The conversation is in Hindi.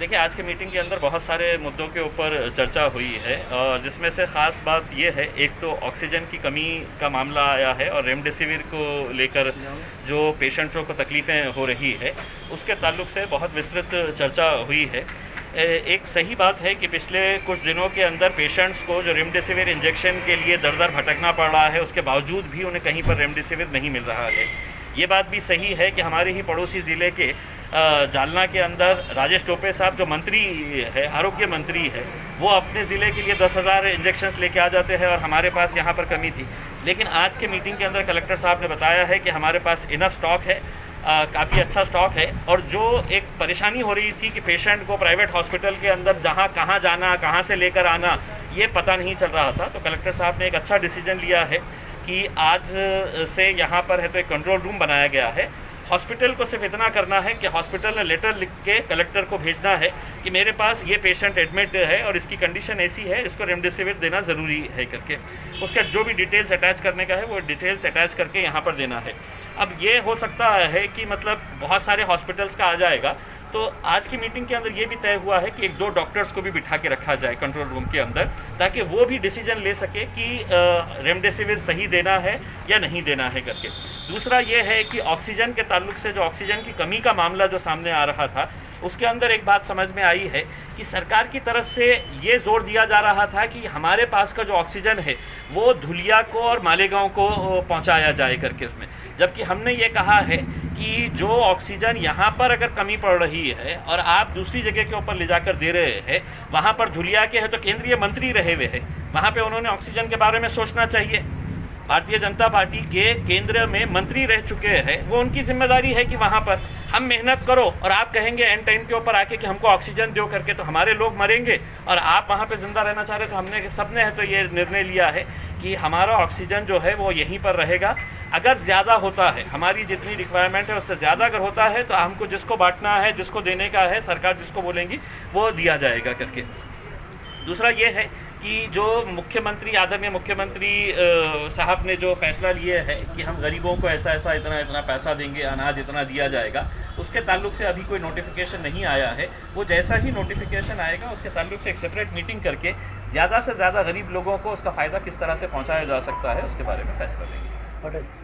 देखिए, आज की मीटिंग के अंदर बहुत सारे मुद्दों के ऊपर चर्चा हुई है और जिसमें से ख़ास बात ये है, एक तो ऑक्सीजन की कमी का मामला आया है और रेमडेसिविर को लेकर जो पेशेंट्सों को तकलीफ़ें हो रही है उसके ताल्लुक से बहुत विस्तृत चर्चा हुई है। एक सही बात है कि पिछले कुछ दिनों के अंदर पेशेंट्स को जो रेमडेसिविर इंजेक्शन के लिए दर दर भटकना पड़ रहा है, उसके बावजूद भी उन्हें कहीं पर रेमडेसिविर नहीं मिल रहा है। ये बात भी सही है कि हमारे ही पड़ोसी ज़िले के जालना के अंदर राजेश टोपे साहब जो मंत्री है, आरोग्य मंत्री है, वो अपने ज़िले के लिए 10,000 इंजेक्शन्स लेके आ जाते हैं और हमारे पास यहाँ पर कमी थी। लेकिन आज के मीटिंग के अंदर कलेक्टर साहब ने बताया है कि हमारे पास इनफ स्टॉक है, काफ़ी अच्छा स्टॉक है। और जो एक परेशानी हो रही थी कि पेशेंट को प्राइवेट हॉस्पिटल के अंदर कहाँ जाना, कहाँ से लेकर आना, ये पता नहीं चल रहा था, तो कलेक्टर साहब ने एक अच्छा डिसीजन लिया है कि आज से यहाँ पर है तो एक कंट्रोल रूम बनाया गया है। हॉस्पिटल को सिर्फ इतना करना है कि हॉस्पिटल ने लेटर लिख के कलेक्टर को भेजना है कि मेरे पास ये पेशेंट एडमिट है और इसकी कंडीशन ऐसी है, इसको रेमडेसिविर देना ज़रूरी है करके उसका जो भी डिटेल्स अटैच करने का है वो डिटेल्स अटैच करके यहाँ पर देना है। अब ये हो सकता है कि मतलब बहुत सारे हॉस्पिटल्स का आ जाएगा, तो आज की मीटिंग के अंदर ये भी तय हुआ है कि 1-2 डॉक्टर्स को भी बिठा के रखा जाए कंट्रोल रूम के अंदर, ताकि वो भी डिसीजन ले सके कि रेमडेसिविर सही देना है या नहीं देना है करके। दूसरा ये है कि ऑक्सीजन के ताल्लुक से जो ऑक्सीजन की कमी का मामला जो सामने आ रहा था, उसके अंदर एक बात समझ में आई है कि सरकार की तरफ से ये जोर दिया जा रहा था कि हमारे पास का जो ऑक्सीजन है वो धुलिया को और मालेगांव को पहुंचाया जाए करके उसमें, जबकि हमने ये कहा है कि जो ऑक्सीजन यहाँ पर अगर कमी पड़ रही है और आप दूसरी जगह के ऊपर ले जाकर दे रहे हैं, वहाँ पर धुलिया के हैं तो केंद्रीय मंत्री रहे हुए हैं, वहाँ पे उन्होंने ऑक्सीजन के बारे में सोचना चाहिए। भारतीय जनता पार्टी के केंद्र में मंत्री रह चुके हैं, वो उनकी जिम्मेदारी है कि वहाँ पर हम मेहनत करो और आप कहेंगे एंड टाइम के ऊपर आके कि हमको ऑक्सीजन दो करके, तो हमारे लोग मरेंगे और आप वहाँ पे ज़िंदा रहना चाह रहे, तो हमने सबने है तो ये निर्णय लिया है कि हमारा ऑक्सीजन जो है वो यहीं पर रहेगा। अगर ज़्यादा होता है, हमारी जितनी रिक्वायरमेंट है उससे ज़्यादा अगर होता है तो हमको जिसको बांटना है, जिसको देने का है, सरकार जिसको बोलेंगी वो दिया जाएगा करके। दूसरा ये है कि जो मुख्यमंत्री, आदरणीय मुख्यमंत्री साहब ने जो फैसला लिए है कि हम गरीबों को ऐसा इतना पैसा देंगे, अनाज इतना दिया जाएगा, उसके ताल्लुक से अभी कोई नोटिफिकेशन नहीं आया है। वो जैसा ही नोटिफिकेशन आएगा उसके ताल्लुक से एक सेपरेट मीटिंग करके ज़्यादा से ज़्यादा गरीब लोगों को उसका फ़ायदा किस तरह से पहुँचाया जा सकता है उसके बारे में फैसला लेंगे।